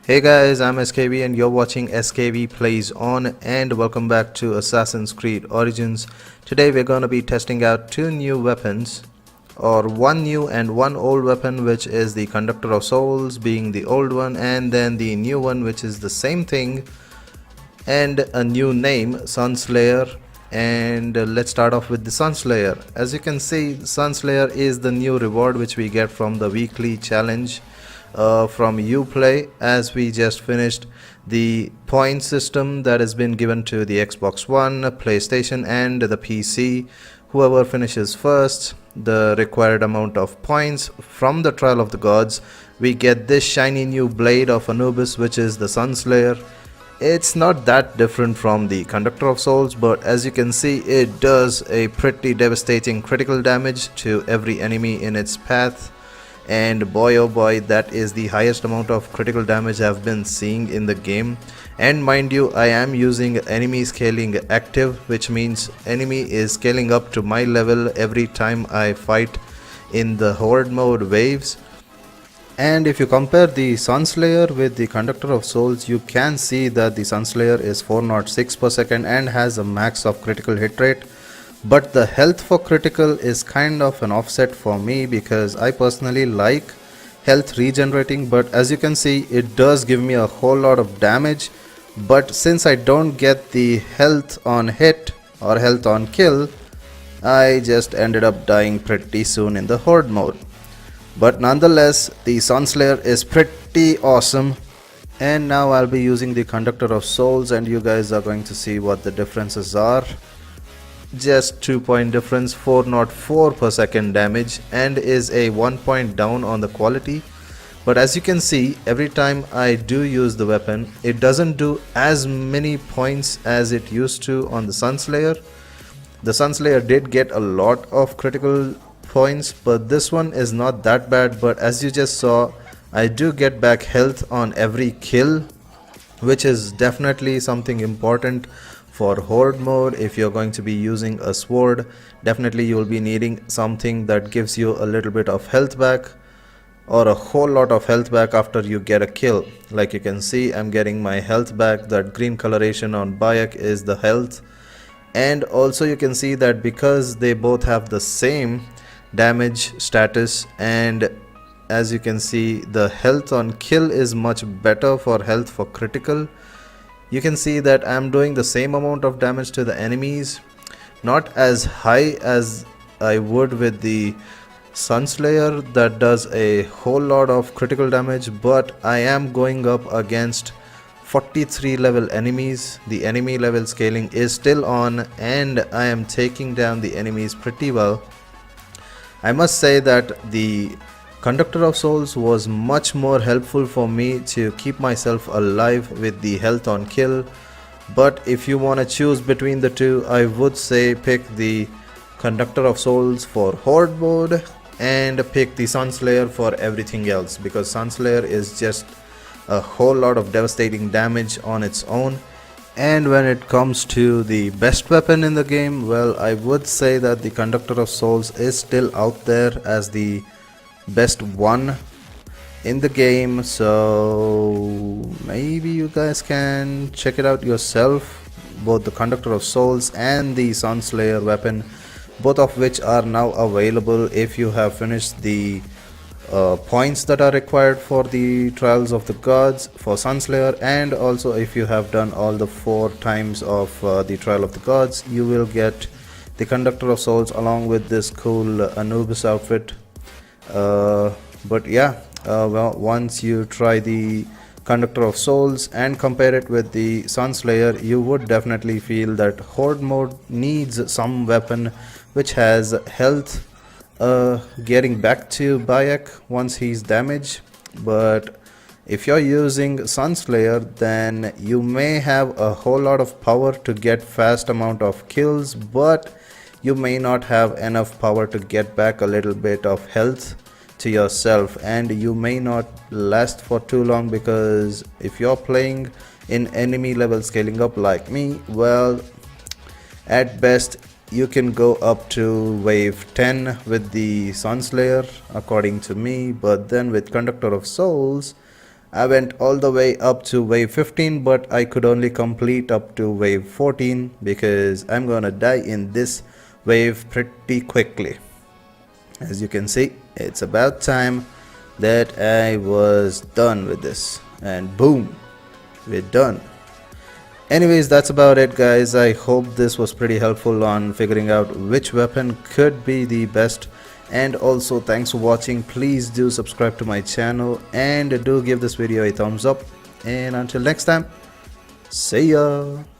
Hey guys, I'm SKV and you're watching SKV Plays On, and welcome back to Assassin's Creed Origins. Today we're going to be testing out two new weapons, or one new and one old weapon, which is the Conductor of Souls being the old one, and then the new one which is the same thing and a new name, SunSlayer. And let's start off with the SunSlayer. As you can see, SunSlayer is the new reward which we get from the weekly challenge from Uplay, as we just finished the point system that has been given to the Xbox One, PlayStation and the PC. Whoever finishes first the required amount of points from the Trial of the Gods, we get this shiny new blade of Anubis, which is the SunSlayer. It's not that different from the Conductor of Souls, but as you can see, it does a pretty devastating critical damage to every enemy in its path. And boy oh boy, that is the highest amount of critical damage I've been seeing in the game. And mind you, I am using enemy scaling active, which means enemy is scaling up to my level every time I fight in the horde mode waves. And if you compare the SunSlayer with the Conductor of Souls, you can see that the SunSlayer is 406 per second and has a max of critical hit rate. But the health for critical is kind of an offset for me, because I personally like health regenerating, but as you can see, it does give me a whole lot of damage. But since I don't get the health on hit or health on kill, I just ended up dying pretty soon in the horde mode. But nonetheless, the SunSlayer is pretty awesome. And now I'll be using the Conductor of Souls, and you guys are going to see what the differences are. Just 2-point difference, 404 per second damage, and is a 1 point down on the quality. But as you can see, every time I do use the weapon, it doesn't do as many points as it used to on the SunSlayer. The SunSlayer did get a lot of critical points, but this one is not that bad. But as you just saw, I do get back health on every kill, which is definitely something important for horde mode. If you're going to be using a sword, definitely you'll be needing something that gives you a little bit of health back, or a whole lot of health back after you get a kill. Like you can see, I'm getting my health back. That green coloration on Bayek is the health. And also you can see that because they both have the same damage status, and as you can see, the health on kill is much better for health for critical. You can see that I'm doing the same amount of damage to the enemies, not as high as I would with the SunSlayer that does a whole lot of critical damage, but I am going up against 43 level enemies. The enemy level scaling is still on, and I am taking down the enemies pretty well. I must say that the Conductor of Souls was much more helpful for me to keep myself alive with the health on kill. But if you want to choose between the two, I would say pick the Conductor of Souls for horde mode and pick the SunSlayer for everything else, because SunSlayer is just a whole lot of devastating damage on its own. And when it comes to the best weapon in the game, well, I would say that the Conductor of Souls is still out there as the best one in the game. So maybe you guys can check it out yourself, both the Conductor of Souls and the SunSlayer weapon, both of which are now available if you have finished the points that are required for the Trials of the Gods for SunSlayer, and also if you have done all the 4 times of the Trial of the Gods, you will get the Conductor of Souls along with this cool Anubis outfit. But yeah, well, once you try the Conductor of Souls and compare it with the SunSlayer, you would definitely feel that horde mode needs some weapon which has health getting back to Bayek once he's damaged. But if you're using SunSlayer, then you may have a whole lot of power to get fast amount of kills, but you may not have enough power to get back a little bit of health to yourself, and you may not last for too long, because if you're playing in enemy level scaling up like me, well, at best you can go up to wave 10 with the SunSlayer according to me. But then with Conductor of Souls, I went all the way up to wave 15, but I could only complete up to wave 14 because I'm gonna die in this wave pretty quickly. As you can see, it's about time that I was done with this, and boom, we're done. Anyways, that's about it, guys. I hope this was pretty helpful on figuring out which weapon could be the best. And also, thanks for watching. Please do subscribe to my channel and do give this video a thumbs up. And until next time, see ya.